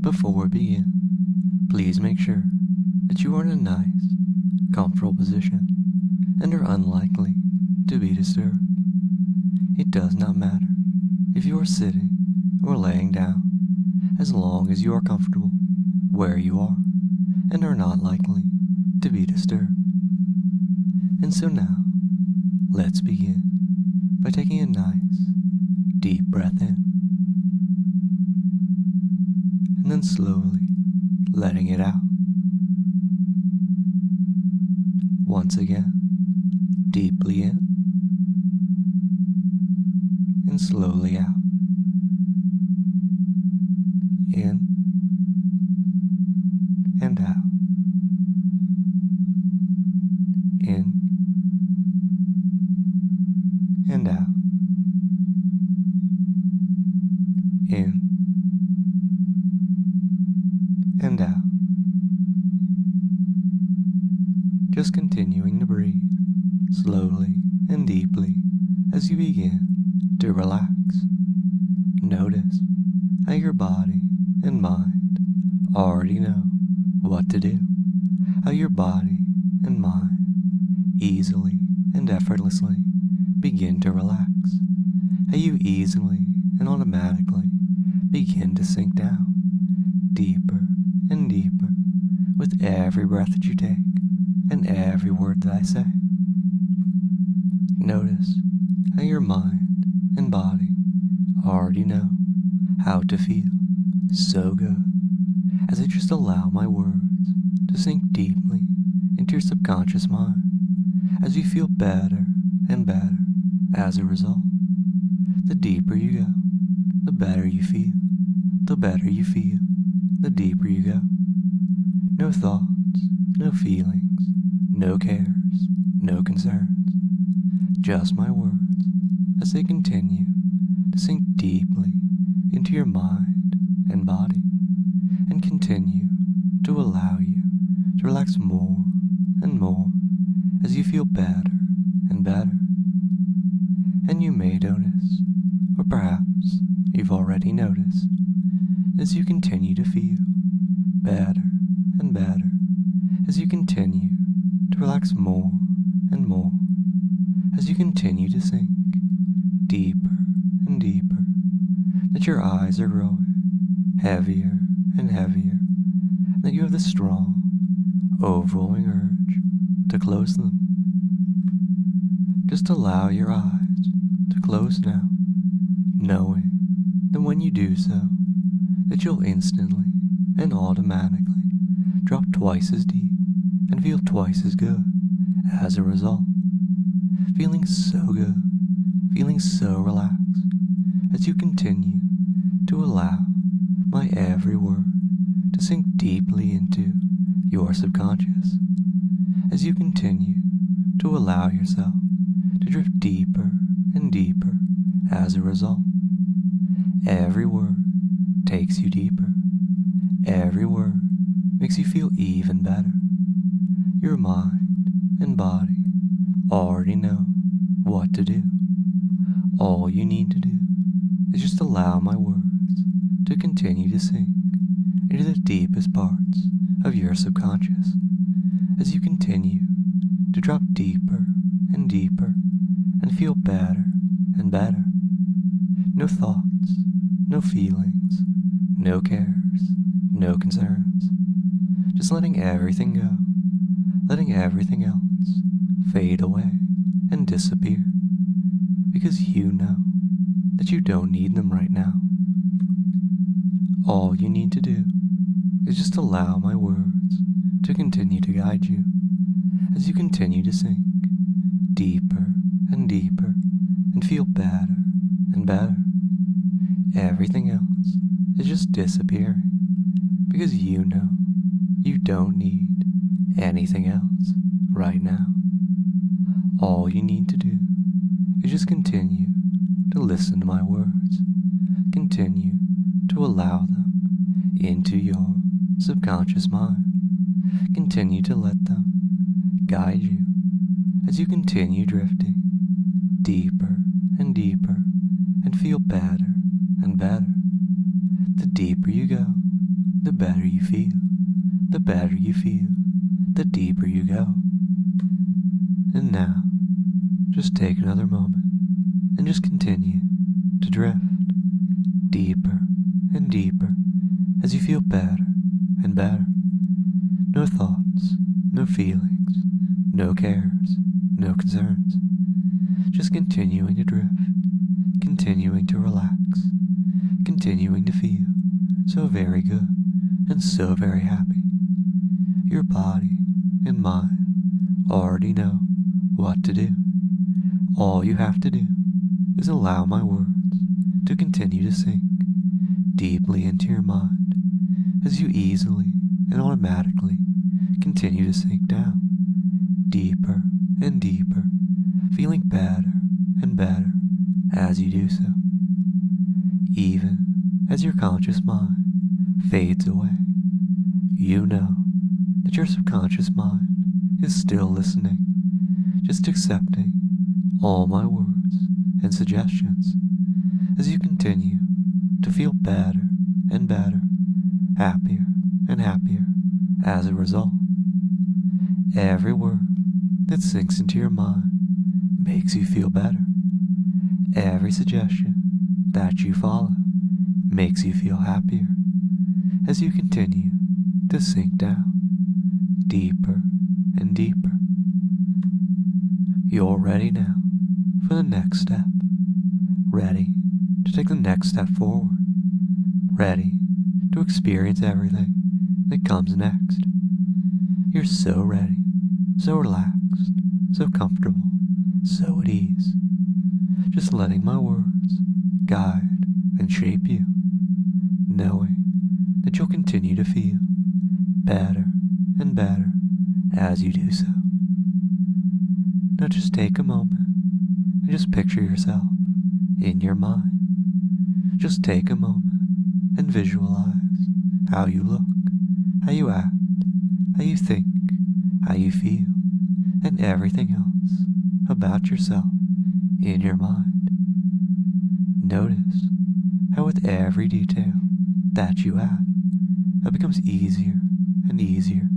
Before we begin, please make sure that you are in a nice, comfortable position and are unlikely to be disturbed. It does not matter if you are sitting or laying down, as long as you are comfortable where you are and are not likely to be disturbed. And so now, let's begin by taking a nice, deep breath in, and then slowly letting it out. Once again, deeply in, and slowly out. In and out. In and out. In and out. Just continuing to breathe slowly and deeply as you begin to relax. Notice how your body and mind already know what to do, how your body and mind easily and effortlessly begin to relax, how you easily and automatically begin to sink down deeper and deeper with every breath that you take and every word that I say. Notice how your mind and body already know how to feel so good as I just allow my words to sink deeply into your subconscious mind as you feel better and better as a result. The deeper you go, the better you feel. The better you feel, the deeper you go. No thoughts, no feelings, no cares, no concerns. Just my words as they continue to sink deeply into your mind and body and continue to allow you to relax more and more as you feel better and better. And you may notice, or perhaps you've already noticed, as you continue to feel better and better, as you continue to relax more and more, as you continue to sink deeper and deeper, that your eyes are growing heavier and heavier, and that you have the strong, overwhelming urge to close them. Just allow your eyes to close now, knowing that when you do so, that you'll instantly and automatically drop twice as deep and feel twice as good as a result. Feeling so good, feeling so relaxed as you continue to allow my every word to sink deeply into your subconscious, as you continue to allow yourself to drift deeper and deeper as a result. Every word takes you deeper. Every word makes you feel even better. Your mind and body already know what to do. All you need to do is just allow my words to continue to sink into the deepest parts of your subconscious as you continue to drop deeper and deeper and feel better and better. No thoughts, no feelings, no cares, no concerns. Just letting everything go, letting everything else fade away and disappear, because you know that you don't need them right now. All you need to do is just allow my words to continue to guide you as you continue to sink deeper and deeper and feel better and better. Everything else is just disappearing because you know you don't need anything else right now. All you need to do is just continue to listen to my words, continue to allow them into your subconscious mind, continue to let them guide you as you continue drifting deeper and deeper, and feel better and better. The deeper you go, the better you feel. The better you feel, the deeper you go. And now, just take another moment and just continue to drift deeper and deeper as you feel better and better. No thoughts, no feelings, no cares, no concerns. Just continuing to drift, continuing to relax, continuing to feel so very good and so very happy. Your body and mind already know what to do. All you have to do is allow my words to continue to sink deeply into your mind as you easily and automatically continue to sink down deeper and deeper, feeling better and better as you do so. Even as your conscious mind fades away, you know that your subconscious mind is still listening, just accepting all my words and suggestions as you continue to feel better and better, happier and happier as a result. Every word that sinks into your mind makes you feel better. Every suggestion that you follow makes you feel happier as you continue to sink down deeper and deeper. You're ready now for the next step, ready to take the next step forward, ready to experience everything that comes next. You're so ready, so relaxed, so comfortable, so at ease, just letting my words guide and shape you, knowing that you'll continue to feel better and better as you do so. Now just take a moment and just picture yourself in your mind. Just take a moment and visualize how you look, how you act, how you think, how you feel, and everything else about yourself in your mind. Notice how with every detail that you add, it becomes easier and easier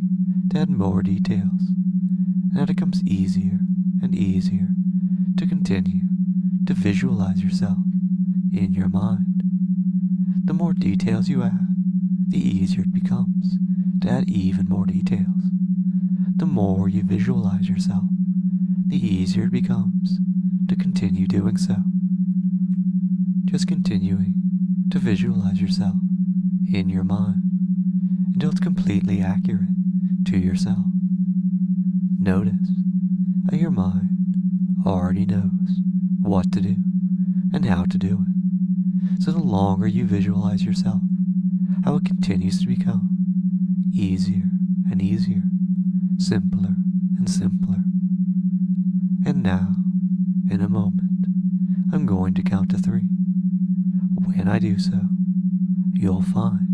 to add more details, and it becomes easier and easier to continue to visualize yourself in your mind. The more details you add, the easier it becomes to add even more details. The more you visualize yourself, the easier it becomes to continue doing so. Just continuing to visualize yourself in your mind until it's completely accurate to yourself. Notice how your mind already knows what to do and how to do it. So the longer you visualize yourself, how it continues to become easier and easier, simpler and simpler. And now, in a moment, I'm going to count to 3. When I do so, you'll find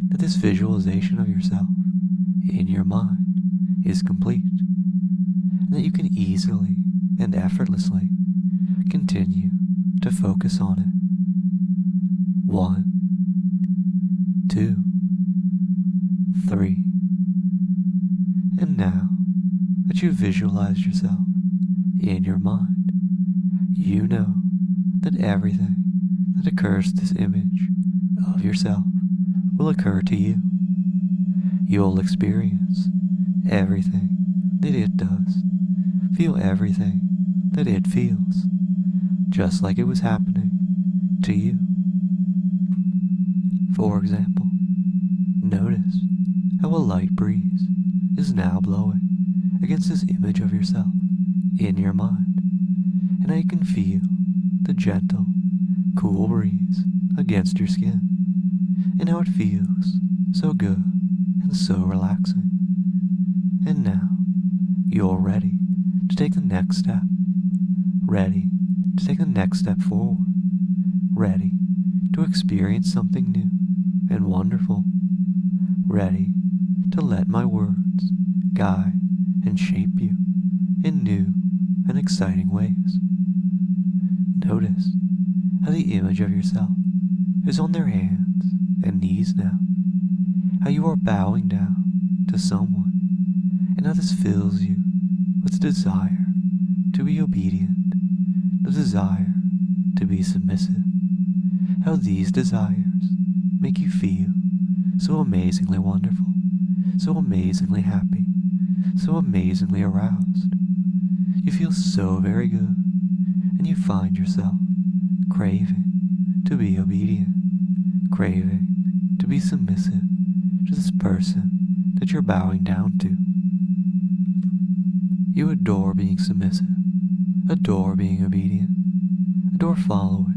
that this visualization of yourself in your mind is complete, and that you can easily and effortlessly continue to focus on it. 1, 2, 3. And now that you visualize yourself in your mind, you know that everything that occurs to this image of yourself will occur to you. You'll experience everything that it does, feel everything that it feels, just like it was happening to you. For example, notice how a light breeze is now blowing against this image of yourself in your mind, and how you can feel the gentle, cool breeze against your skin, and how it feels so good and so relaxing. And now, you're ready to take the next step, ready to take the next step forward, ready to experience something new and wonderful, ready to let my words guide and shape you in new and exciting ways. Notice how the image of yourself is on their hands and knees now, how you are bowing down to someone, and how this fills you with the desire to be obedient, the desire to be submissive, how these desires make you feel so amazingly wonderful, so amazingly happy, so amazingly aroused. You feel so very good, and you find yourself craving to be obedient, craving to be submissive to this person that you're bowing down to. You adore being submissive, adore being obedient, adore following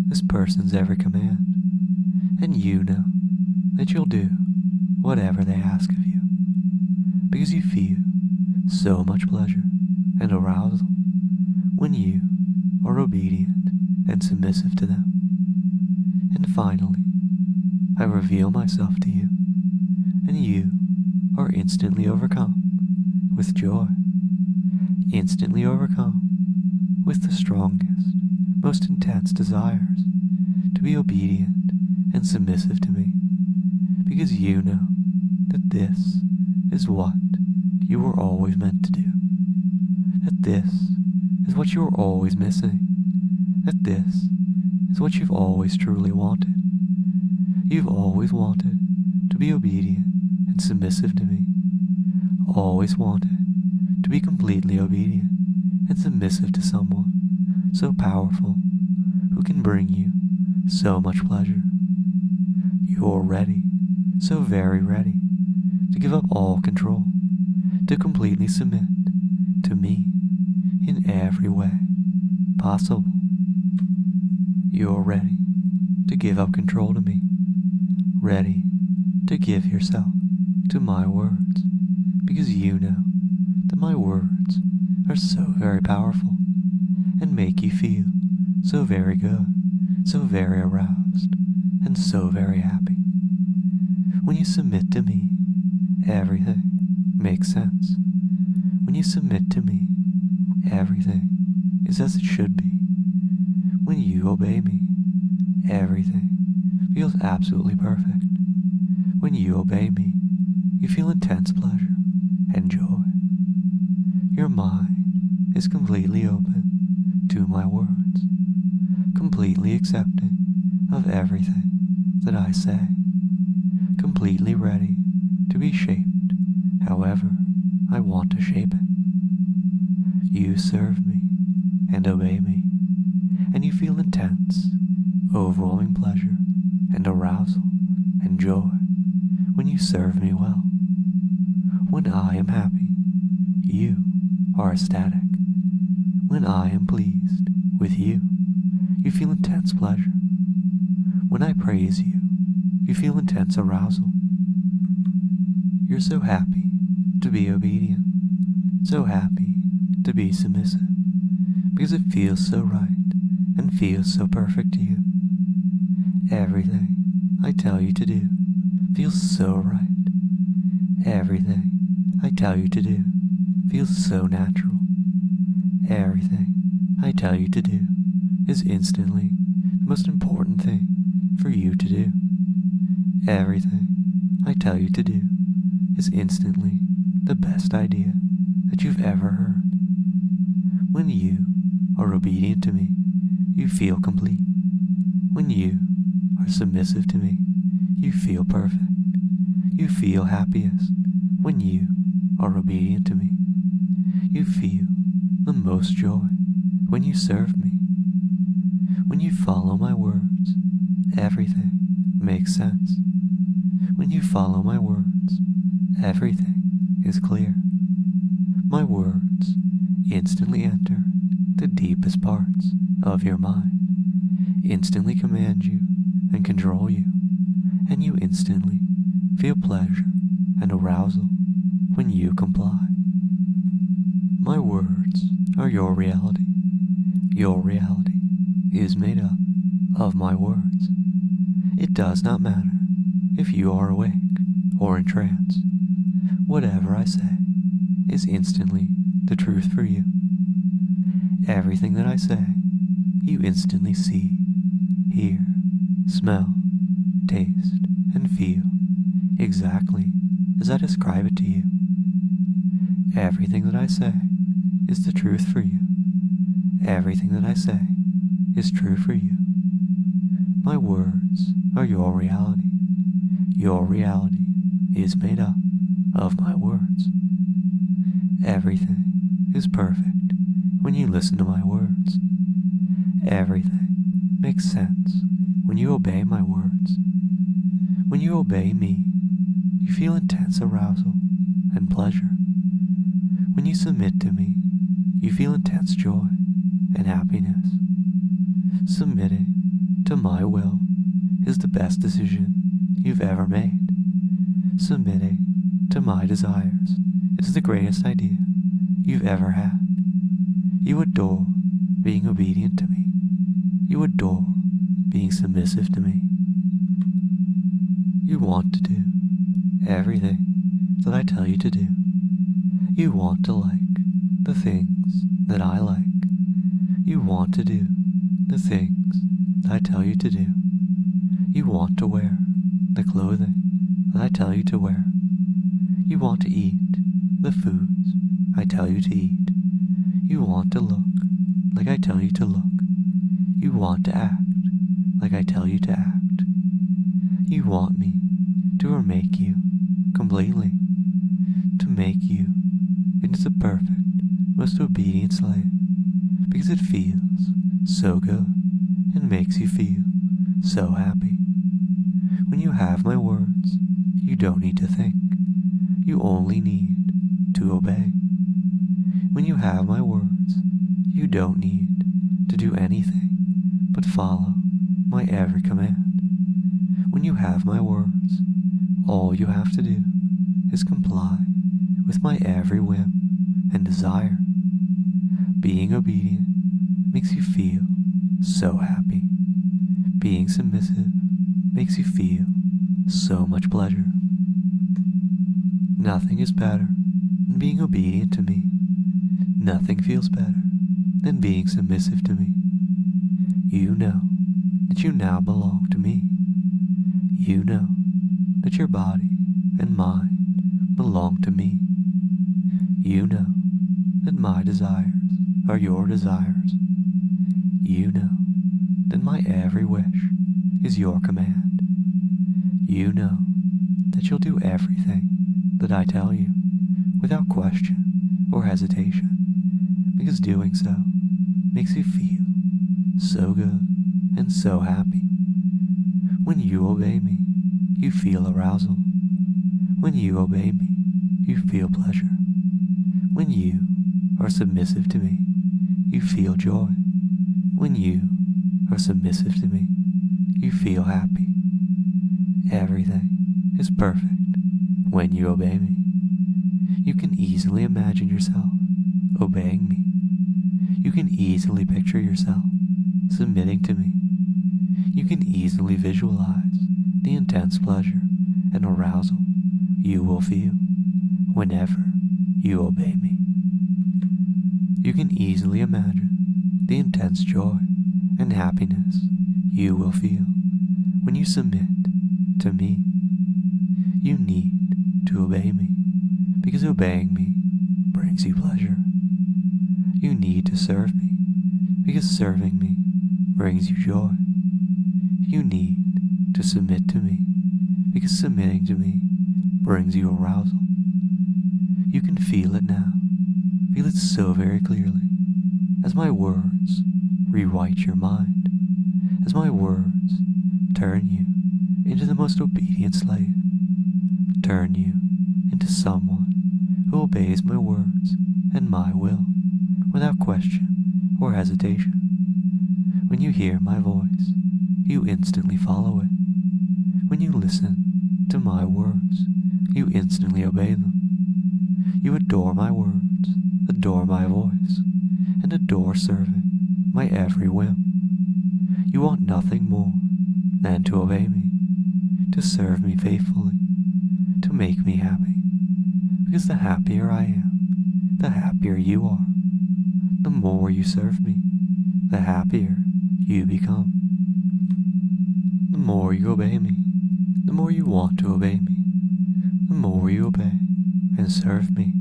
this person's every command, and you know that you'll do whatever they ask of you, because you feel so much pleasure and arousal when you are obedient and submissive to them. And finally, I reveal myself to you, and you are instantly overcome with joy, instantly overcome with the strongest, most intense desires to be obedient and submissive to me, because you know that this is what you were always meant to do, that this is what you were always missing, that this is what you've always truly wanted. You've always wanted to be obedient and submissive to me, always wanted to be completely obedient and submissive to someone so powerful who can bring you so much pleasure. You're ready, so very ready, to give up all control, to completely submit to me in every way possible. You're ready to give up control to me, ready to give yourself to my words, because you know that my words are so very powerful and make you feel so very good, so very aroused, and so very happy. When you submit to me, everything makes sense. When you submit to me, everything is as it should be. When you obey me, everything feels absolutely perfect. When you obey me, you feel intense pleasure and joy. Your mind is completely open to my words, completely accepting of everything that I say, completely ready to be shaped however I want to shape it. You serve me and obey me, and you feel intense, overwhelming pleasure and arousal and joy when you serve me well. When I am happy, you are ecstatic. When I am pleased with you, you feel intense pleasure. When I praise you, you feel intense arousal. You're so happy to be obedient, so happy to be submissive, because it feels so right and feels so perfect to you. Everything I tell you to do feels so right. Everything I tell you to do feels so natural. Everything I tell you to do is instantly the most important thing for you to do. Everything I tell you to do is instantly the best idea that you've ever heard. When you are obedient to me, you feel complete. When you are submissive to me, you feel perfect. You feel happiest when you are obedient to me. You feel the most joy when you serve me. When you follow my words, everything makes sense. When you follow my words, everything is clear. My words instantly enter the deepest parts of your mind, instantly command you and control you, and you instantly feel pleasure and arousal when you comply. My words are your reality. Your reality is made up of my words. It does not matter if you are awake or in trance. Whatever I say is instantly the truth for you. Everything that I say you instantly see, hear, smell, taste, and feel exactly as I describe it to you. Everything that I say is the truth for you. Everything that I say is true for you. My words are your reality. Your reality is made up of my words. Everything is perfect when you listen to my words. Everything makes sense when you obey my words. When you obey me, you feel intense arousal and pleasure. When you submit to me, you feel intense joy and happiness. Submitting to my will is the best decision you've ever made. Submitting to my desires is the greatest idea you've ever had. You adore being obedient to me. You adore being submissive to me. You want to do everything that I tell you to do. You want to like the things that I like. You want to do the things that I tell you to do. You want to wear the clothing that I tell you to wear. You want to eat the foods I tell you to eat. You want to look like I tell you to look. You want to act like I tell you to act. You want me to make you completely, to make you into the perfect, most obedient slave, because it feels so good and makes you feel so happy. When you have my words, you don't need to think. You only need to obey. When you have my words, you don't need to do anything but follow my every command. When you have my words, all you have to do is comply with my every whim and desire. Being obedient makes you feel so happy. Being submissive makes you feel so much pleasure. Nothing is better than being obedient to me. Nothing feels better than being submissive to me. You know that you now belong to me. You know that your body and mind belong to me. You know that my desires are your desires. You know that my every wish is your command. You know that you'll do everything that I tell you without question or hesitation, because doing so makes you feel so good and so happy. When you obey me, you feel arousal. When you obey me, you feel pleasure. When you are submissive to me, you feel joy. When you are submissive to me, you feel happy. Everything is perfect when you obey me. You can easily imagine yourself obeying me. You can easily picture yourself submitting to me. You can easily visualize the intense pleasure and arousal you will feel whenever you obey me. You can easily imagine the intense joy and happiness you will feel when you submit to me. You need to obey me, because obeying me brings you pleasure. You need to serve me, because serving me brings you joy. You need to submit to me, because submitting to me brings you arousal. You can feel it now. Feel it so very clearly as my words rewrite your mind, as my words turn you into the most obedient slave, turn you into someone who obeys my words and my will without question or hesitation. When you hear my voice, you instantly follow it. When you listen to my words, you instantly obey them. You adore my words, adore my voice, and adore serving my every whim. You want nothing more than to obey me, to serve me faithfully, to make me happy. Because the happier I am, the happier you are. The more you serve me, the happier you become. The more you obey me, the more you want to obey me. The more you obey and serve me,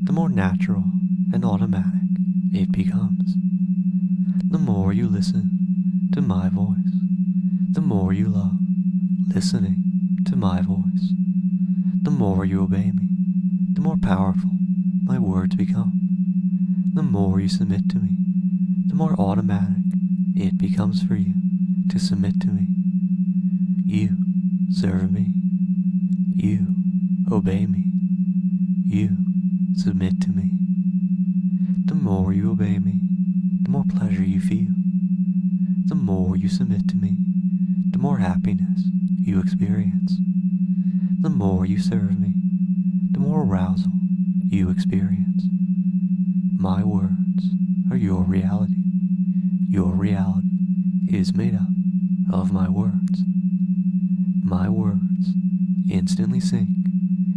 the more natural and automatic it becomes. The more you listen to my voice, the more you love listening to my voice. The more you obey me, the more powerful my words become. The more you submit to me, the more automatic it becomes for you to submit to me. You serve me. You obey me. You submit to me. The more you obey me, the more pleasure you feel. The more you submit to me, the more happiness you experience. The more you serve me, the more arousal you experience. My words are your reality. Your reality is made up of my words. My words instantly sink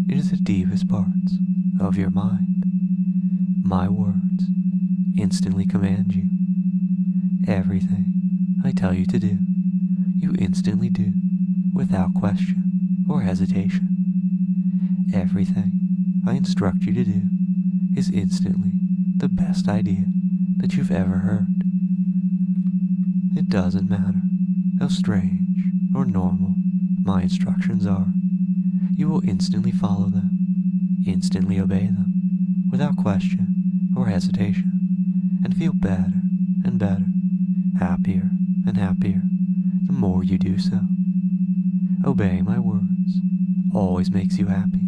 into the deepest parts of your mind. My words instantly command you. Everything I tell you to do, you instantly do without question or hesitation. Everything I instruct you to do is instantly the best idea that you've ever heard. It doesn't matter how strange or normal my instructions are. You will instantly follow them, instantly obey them, without question or hesitation, and feel better and better, happier and happier, the more you do so. Obeying my words always makes you happy.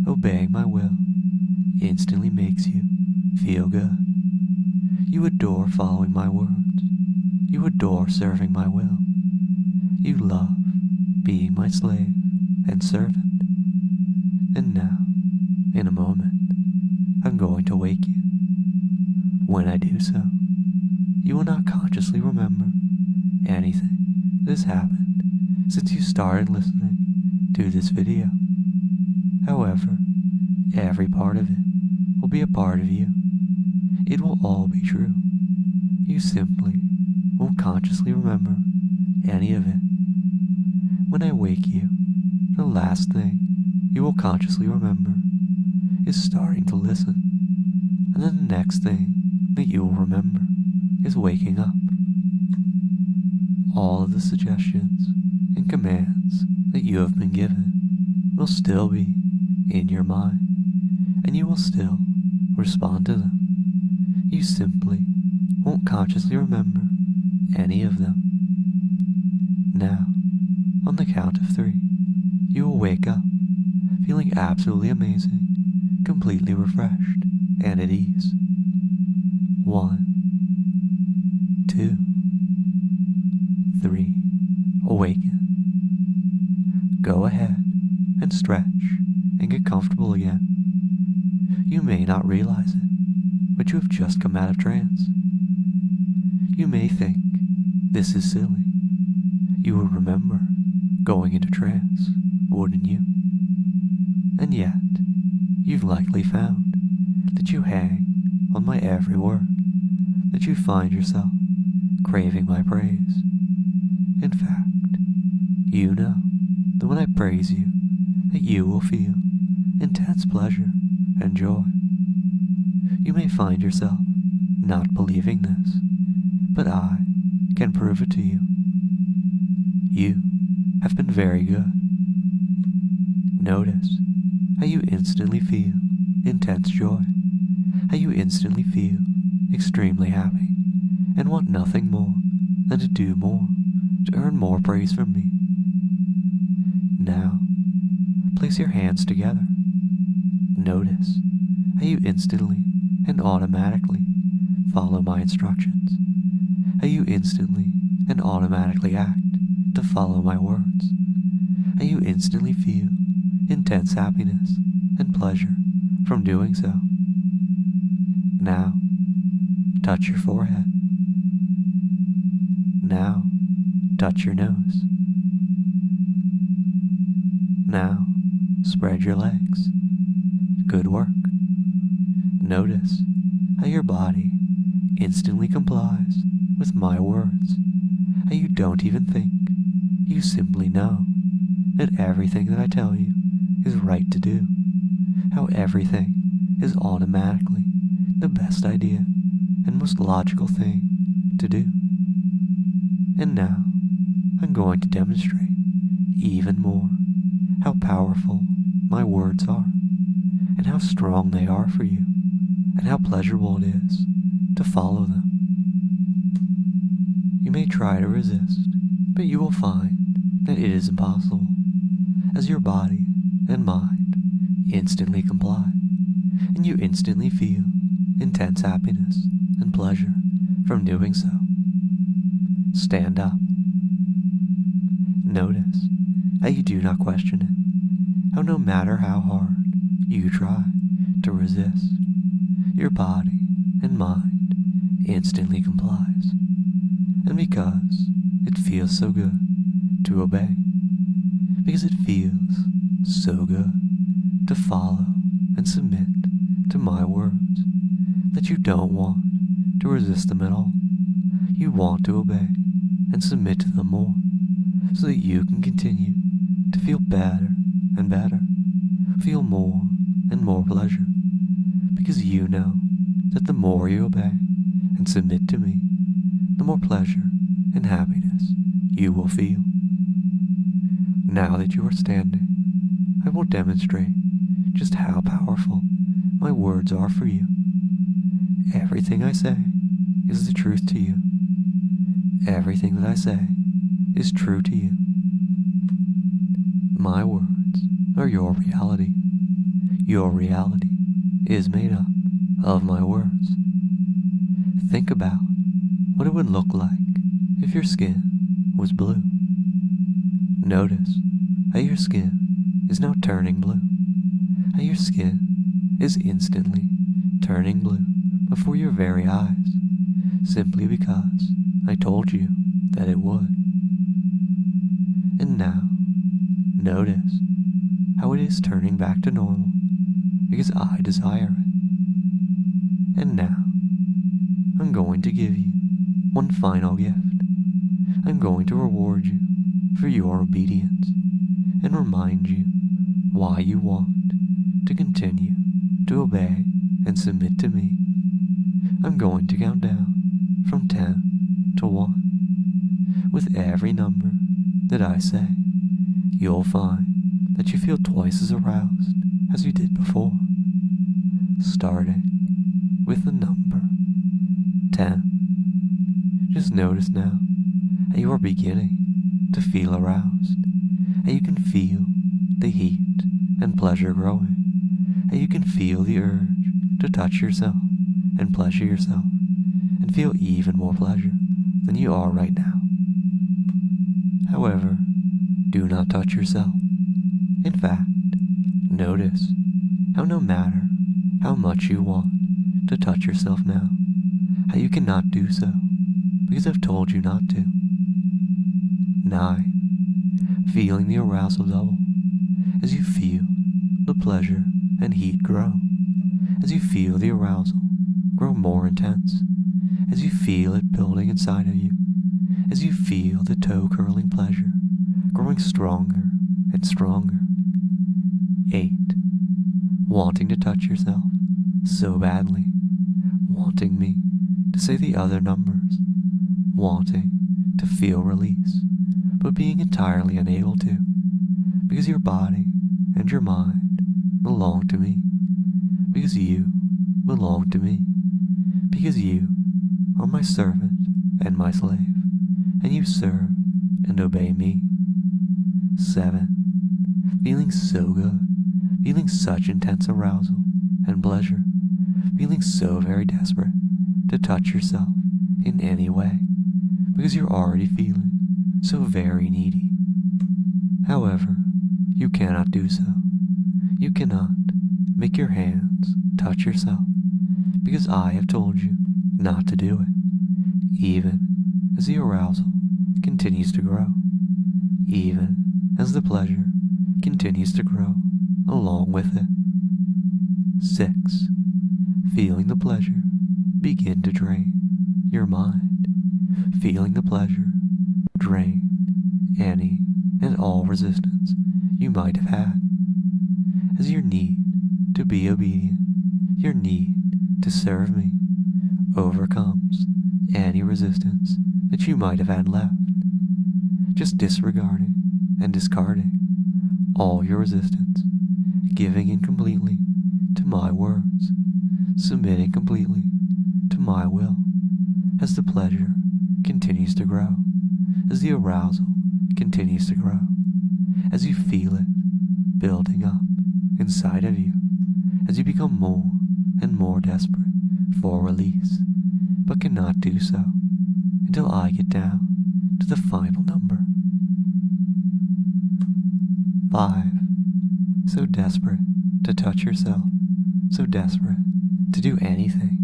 Obeying my will instantly makes you feel good. You adore following my words. You adore serving my will. You love being my slave and servant. And now, in a moment, I'm going to wake you. When I do so, you will not consciously remember anything that has happened since you started listening to this video. However, every part of it will be a part of you. It will all be true. You simply won't consciously remember any of it. When I wake you, the last thing you will consciously remember is starting to listen, and then the next thing that you will remember is waking up. All of the suggestions and commands that you have been given will still be in your mind, and you will still respond to them. You simply won't consciously remember any of them. Now, on the count of 3, you will wake up, feeling absolutely amazing, completely refreshed and at ease. 1, 2, 3, awaken. Go ahead and stretch and get comfortable again. You may not realize it, but you have just come out of trance. You may think this is silly. You would remember going into trance, wouldn't you? And yet, you've likely found that you hang on my every word, that you find yourself craving my praise. In fact, you know that when I praise you, that you will feel intense pleasure and joy. You may find yourself not believing this, but I can prove it to you. You have been very good. Notice how you instantly feel intense joy, how you instantly feel extremely happy, and want nothing more than to do more, to earn more praise from me. Now, place your hands together. Notice how you instantly and automatically follow my instructions, how you instantly and automatically act to follow my words, how you instantly feel intense happiness and pleasure from doing so. Now, touch your forehead. Now, touch your nose. Now, spread your legs. Good work. Notice how your body instantly complies with my words, and you don't even think, you simply know that everything that I tell you is right to do, how everything is automatically the best idea and most logical thing to do. And now, I'm going to demonstrate even more how powerful my words are, and how strong they are for you, and how pleasurable it is to follow them. You may try to resist, but you will find that it is impossible, as your body and mind instantly comply, and you instantly feel intense happiness and pleasure from doing so. Stand up. Notice that you do not question it, how no matter how hard you try to resist, your body and mind instantly complies. And because it feels so good to obey, because it feels so good to follow and submit to my words, that you don't want to resist them at all. You want to obey and submit to them more, so that you can continue to feel better and better, feel more and more pleasure, because you know that the more you obey and submit to me, the more pleasure and happiness you will feel. Now that you are standing, I will demonstrate just how powerful my words are for you. Everything I say is the truth to you. Everything that I say is true to you. My words are your reality. Your reality is made up of my words. Think about what it would look like if your skin was blue. Notice how your skin is now turning blue, how your skin is instantly turning blue before your very eyes, simply because I told you that it would. And now, notice how it is turning back to normal because I desire it. And now, I'm going to give you one final gift. I'm going to reward you for your obedience and remind you why you want to continue to obey and submit to me. I'm going to count down from 10 to 1. With every number that I say, you'll find that you feel twice as aroused as you did before. Starting with the number 10. Just notice now that you are beginning to feel aroused, and you can feel the heat and pleasure growing, and you can feel the urge to touch yourself and pleasure yourself, and feel even more pleasure than you are right now. However, do not touch yourself. In fact, notice how no matter how much you want to touch yourself now, how you cannot do so because I've told you not to. 9. Feeling the arousal double as you feel the pleasure and heat grow, as you feel the arousal grow more intense, as you feel it building inside of you, as you feel the toe-curling pleasure growing stronger and stronger. 8. Wanting to touch yourself so badly, wanting me to say the other numbers, wanting to feel release, but being entirely unable to, because your body and your mind belong to me, because you belong to me, because you are my servant and my slave, and you serve and obey me. 7. Feeling so good, feeling such intense arousal and pleasure, feeling so very desperate to touch yourself in any way, because you're already feeling so very needy. However, you cannot do so. You cannot make your hands touch yourself, because I have told you not to do it, even as the arousal continues to grow, even as the pleasure continues to grow along with it. 6. Feeling the pleasure begin to drain your mind, feeling the pleasure drain any and all resistance you might have had, as your need to be obedient, your need to serve me, overcomes any resistance that you might have had left, just disregarding and discarding all your resistance, giving in completely to my words, submitting completely to my will, as the pleasure continues to grow, as the arousal continues to grow, as you feel it building up inside of you, as you become more and more desperate for release, but cannot do so until I get down to the final number. 5. So desperate to touch yourself, so desperate to do anything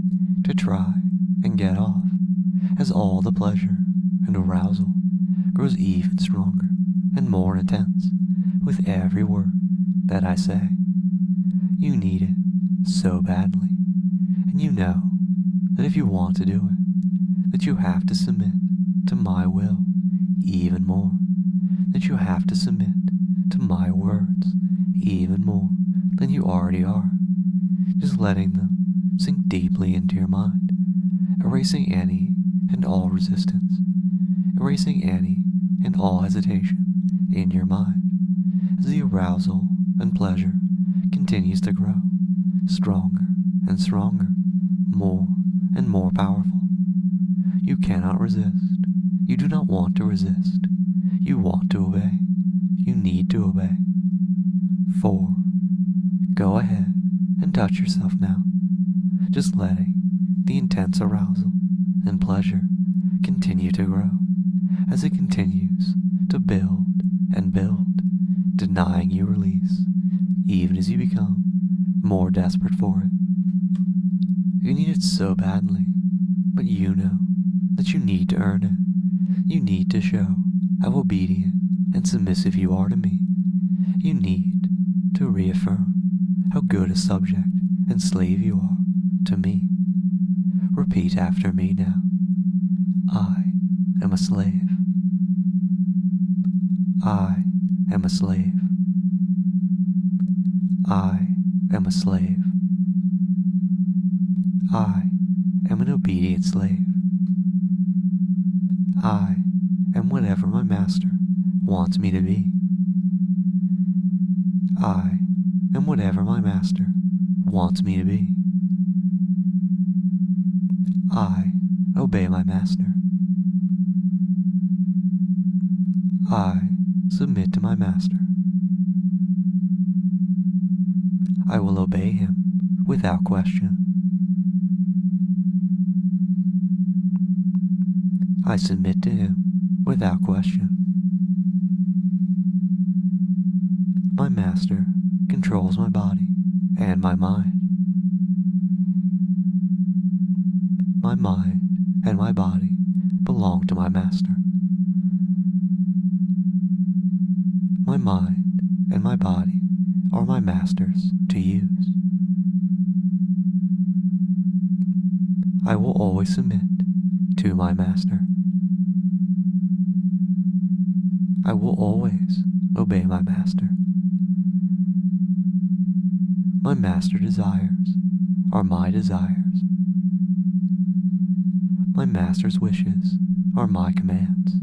to try and get off, as all the pleasure and arousal grows even stronger and more intense with every word that I say. You need it so badly, and you know that if you want to do it, that you have to submit to my will even more, that you have to submit to my words even more than you already are, just letting them sink deeply into your mind, erasing any and all resistance, erasing any and all hesitation in your mind, as the arousal and pleasure continues to grow, stronger and stronger, more and more powerful. You cannot resist. You do not want to resist. You want to obey. You need to obey. 4. Go ahead and touch yourself now, just letting the intense arousal and pleasure continue to grow as it continues to build and build, denying you release, even as you become more desperate for it. You need it so badly, but you know that you need to earn it. You need to show how obedient and submissive you are to me. You need to reaffirm how good a subject and slave you are to me. Repeat after me now. I am a slave. I am a slave. I am a slave. I am an obedient slave. I am whatever my master wants me to be. I am whatever my master wants me to be. I obey my master. I submit to my master. I will obey him without question. I submit to him without question. My master controls my body and my mind. My mind and my body belong to my master. My mind and my body are my master's to use. I will always submit to my master. I will always obey my master. My master desires are my desires. My master's wishes are my commands.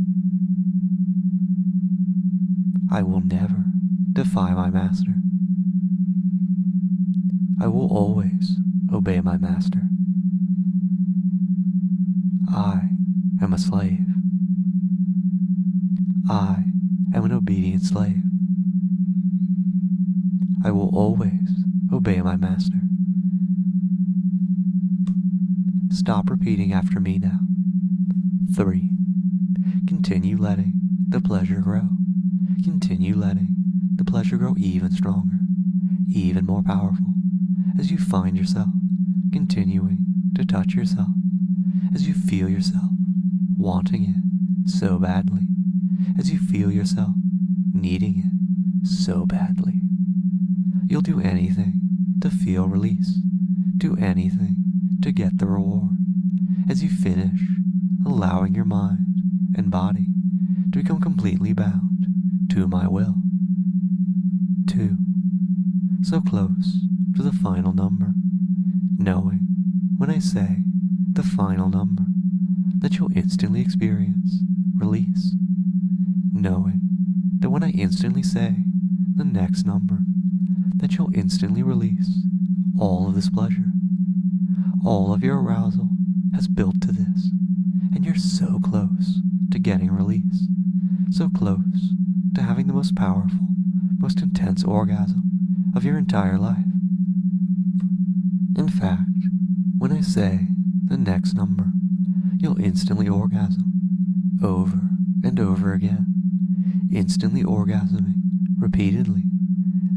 I will never defy my master. I will always obey my master. I am a slave. I am an obedient slave. I will always obey my master. Stop repeating after me now. 3. Continue letting the pleasure grow. Continue letting the pleasure grow even stronger, even more powerful, as you find yourself continuing to touch yourself, as you feel yourself wanting it so badly, as you feel yourself needing it so badly. You'll do anything to feel release, do anything to get the reward, as you finish allowing your mind and body to become completely bound to my will. 2. So close to the final number, knowing when I say the final number that you'll instantly experience release, knowing that when I instantly say the next number that you'll instantly release all of this pleasure. All of your arousal has built to this, and you're so close to getting release, so close to having the most powerful, most intense orgasm of your entire life. In fact, when I say the next number, you'll instantly orgasm over and over again, instantly orgasming repeatedly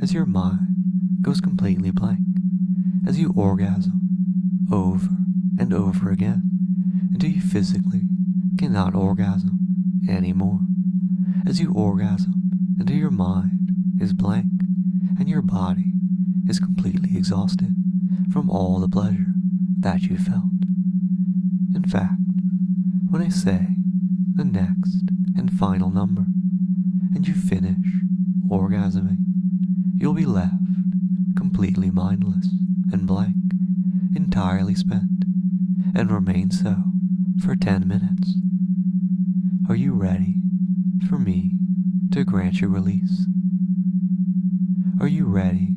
as your mind goes completely blank, as you orgasm over and over again until you physically cannot orgasm anymore, as you orgasm until your mind is blank and your body is completely exhausted from all the pleasure that you felt. In fact, when I say the next and final number and you finish orgasming, you'll be left completely mindless and blank, entirely spent, and remain so for 10 minutes. Are you ready for me to grant you release? Are you ready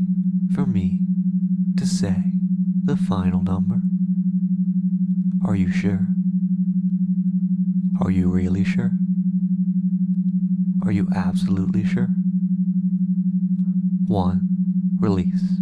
for me to say the final number? Are you sure? Are you really sure? Are you absolutely sure? 1. Release.